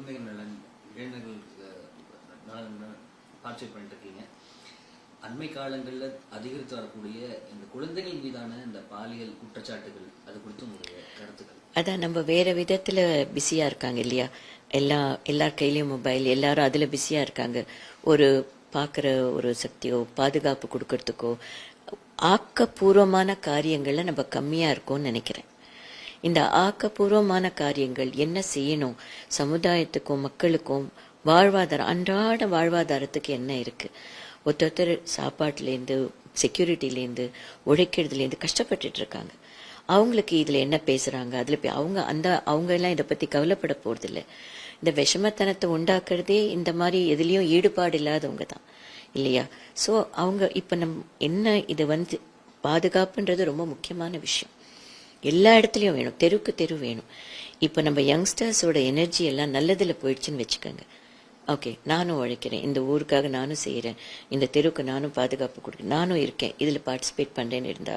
குழந்தைகள் நலன் இளைஞர்கள் நலன் கான்செப்ட் பண்ணிட்டு இருக்கீங்க. அண்மை காலங்களில் அதிகரித்து வரக்கூடிய இந்த குழந்தைகள் மீதான இந்த பாலியல் குற்றச்சாட்டுகள் அது குறித்து உங்களுடைய கருத்துக்கள்? அதான் நம்ம வேற விதத்துல பிஸியா இருக்காங்க இல்லையா, எல்லார் கையிலயும் மொபைல், எல்லாரும் அதுல பிஸியா இருக்காங்க. ஒரு பாக்குற ஒரு சக்தியோ பாதுகாப்பு கொடுக்கறதுக்கோ ஆக்கப்பூர்வமான காரியங்கள்ல நம்ம கம்மியா இருக்கோம்னு நினைக்கிறேன். இந்த ஆக்கப்பூர்வமான காரியங்கள் என்ன செய்யணும், சமுதாயத்துக்கும் மக்களுக்கும் வாழ்வாதாரம், அன்றாட வாழ்வாதாரத்துக்கு என்ன இருக்கு, ஒருத்தர் சாப்பாட்டுலேருந்து செக்யூரிட்டிலேருந்து உழைக்கிறதுலேருந்து கஷ்டப்பட்டுட்டு இருக்காங்க. அவங்களுக்கு இதுல என்ன பேசுறாங்க, அதுல அவங்க எல்லாம் இதை பத்தி கவலைப்பட போறதில்லை. இந்த விஷமத்தனத்தை உண்டாக்குறதே இந்த மாதிரி எதுலயும் ஈடுபாடு இல்லாதவங்க தான் இல்லையா. ஸோ அவங்க இப்ப என்ன இதை பாதுகாப்புன்றது ரொம்ப முக்கியமான விஷயம். எல்லா இடத்துலயும் வேணும், தெருக்கு தெரு வேணும். இப்ப நம்ம யங்ஸ்டர்ஸோட எனர்ஜி எல்லாம் நல்லதுல போயிடுச்சுன்னு வச்சுக்கோங்க. ஓகே, நானும் உழைக்கிறேன், இந்த ஊருக்காக நானும் செய்யறேன், இந்த தெருவுக்கு நானும் பாதுகாப்பு கொடுக்குறேன், நானும் இருக்கேன், இதுல பார்ட்டிசிபேட் பண்றேன்னு இருந்தா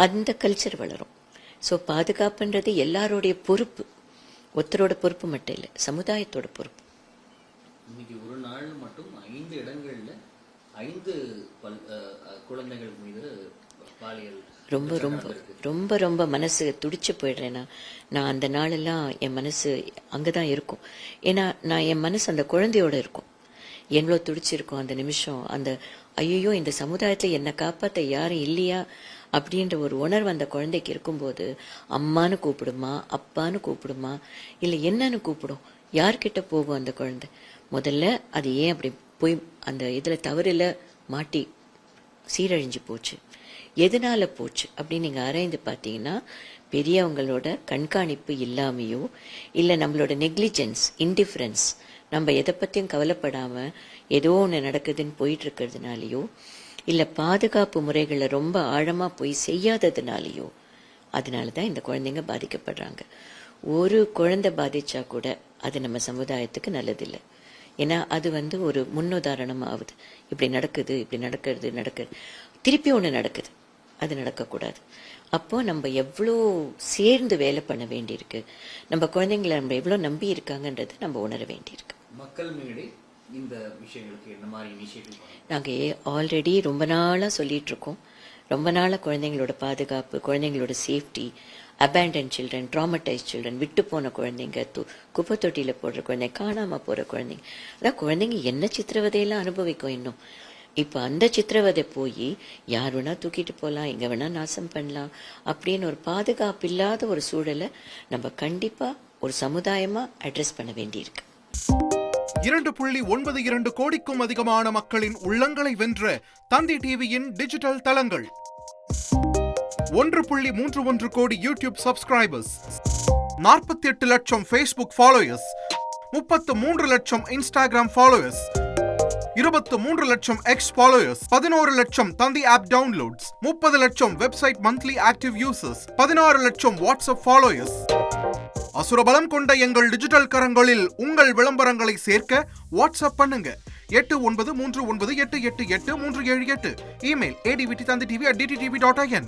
அந்த கல்ச்சர் வளரும். ஸோ பாதுகாப்புன்றது எல்லாரோடைய பொறுப்பு, ஒருத்தரோட பொறுப்பு மட்டும் இல்லை, சமுதாயத்தோட பொறுப்பு. இன்னைக்கு ஒரு நாள் மட்டும் 5 இடங்கள்ல 5 குழந்தைகள் மீது பாலியல் ரொம்ப ரொம்ப ரொம்ப ரொம்ப மனசு துடிச்சு போயிடுறேன்னா, நான் அந்த நாளெல்லாம் என் மனசு அங்கதான் இருக்கும். ஏன்னா நான் என் மனசு அந்த குழந்தையோட இருக்கும். எவ்வளோ துடிச்சிருக்கும் அந்த நிமிஷம். அந்த ஐயோ இந்த சமுதாயத்துல என்னை காப்பாத்த யாரும் இல்லையா அப்படின்ற ஒரு உணர்வு அந்த குழந்தைக்கு இருக்கும்போது, அம்மானு கூப்பிடுமா, அப்பான்னு கூப்பிடுமா, இல்லை என்னன்னு கூப்பிடும், யார்கிட்ட போகும் அந்த குழந்தை? முதல்ல அது ஏன் அப்படி போய் அந்த இதுல தவறுல மாட்டி சீரழிஞ்சு போச்சு, எதனால போச்சு அப்படின்னு நீங்க ஆராய்ந்து பார்த்தீங்கன்னா, பெரியவங்களோட கண்காணிப்பு இல்லாமையோ, இல்லை நம்மளோட நெக்லிஜென்ஸ், இன்டிஃபரன்ஸ், நம்ம எதை பத்தியும் கவலைப்படாம ஏதோ ஒன்று நடக்குதுன்னு போயிட்டு இருக்கிறதுனாலயோ, இல்ல பாதுகாப்பு முறைகளை ரொம்ப ஆழமா போய் செய்யாததுனாலயோ, அதனாலதான் இந்த குழந்தைங்க பாதிக்கப்படுறாங்க. ஒரு குழந்தை பாதிச்சா கூட அது நம்ம சமுதாயத்துக்கு நல்லதில்லை. ஏன்னா அது ஒரு முன்னுதாரணம் ஆகுது. இப்படி நடக்குது, இப்படி நடக்கிறது, திருப்பி ஒண்ணு நடக்குது, அது நடக்கக்கூடாது. அப்போ நம்ம எவ்வளோ சேர்ந்து வேலை பண்ண வேண்டியிருக்கு, நம்ம குழந்தைங்களை நம்ம எவ்வளோ நம்பி இருக்காங்கன்றது நம்ம உணர வேண்டியிருக்கு. மக்கள் மேடை இந்த விஷயங்களுக்கு என்ன மாதிரி இனிஷியேட்டிவ்? நாங்கள் ஆல்ரெடி ரொம்ப நாளாக சொல்லிட்டு இருக்கோம். ரொம்ப நாளாக குழந்தைங்களோட பாதுகாப்பு, குழந்தைங்களோட safety, abandon children, traumatised children, விட்டு போன குழந்தைங்க, குப்பை தொட்டியில போடுற குழந்தைங்க, காணாம போற குழந்தைங்க, அதான் குழந்தைங்க என்ன சித்திரவதையெல்லாம் அனுபவிக்கும் இன்னும். இப்ப அந்த சித்திரவதை போய் யார் வேணா தூக்கிட்டு போகலாம், எங்க வேணா நாசம் பண்ணலாம் அப்படின்னு ஒரு பாதுகாப்பு இல்லாத ஒரு சூழலை நம்ம கண்டிப்பா ஒரு சமுதாயமா அட்ரஸ் பண்ண வேண்டியிருக்கு. 2.92 கோடிக்கும் அதிகமான மக்களின் உள்ளங்களை வென்ற தந்தி டிவியின் டிஜிட்டல் தளங்கள், 1.31 கோடி யூடியூப் சப்ஸ்கிரைபர்ஸ், 48 லட்சம் ஃபேஸ்புக் ஃபாலோயர்ஸ், 33 லட்சம் இன்ஸ்டாகிராம் ஃபாலோயர்ஸ், 23 லட்சம் எக்ஸ் ஃபாலோயர்ஸ், 11 லட்சம் தந்தி ஆப் டவுன்லோட்ஸ், 30 லட்சம் வெப்சைட் மந்த்லி ஆக்டிவ் யூசர்ஸ், 16 லட்சம் வாட்ஸ்அப் ஃபாலோயர்ஸ். அசுரபலம் கொண்ட எங்கள் டிஜிட்டல் கரங்களில் உங்கள் விளம்பரங்களை சேர்க்க வாட்ஸ்அப் பண்ணுங்க 8939888378. Email advttanditv@dttv.in.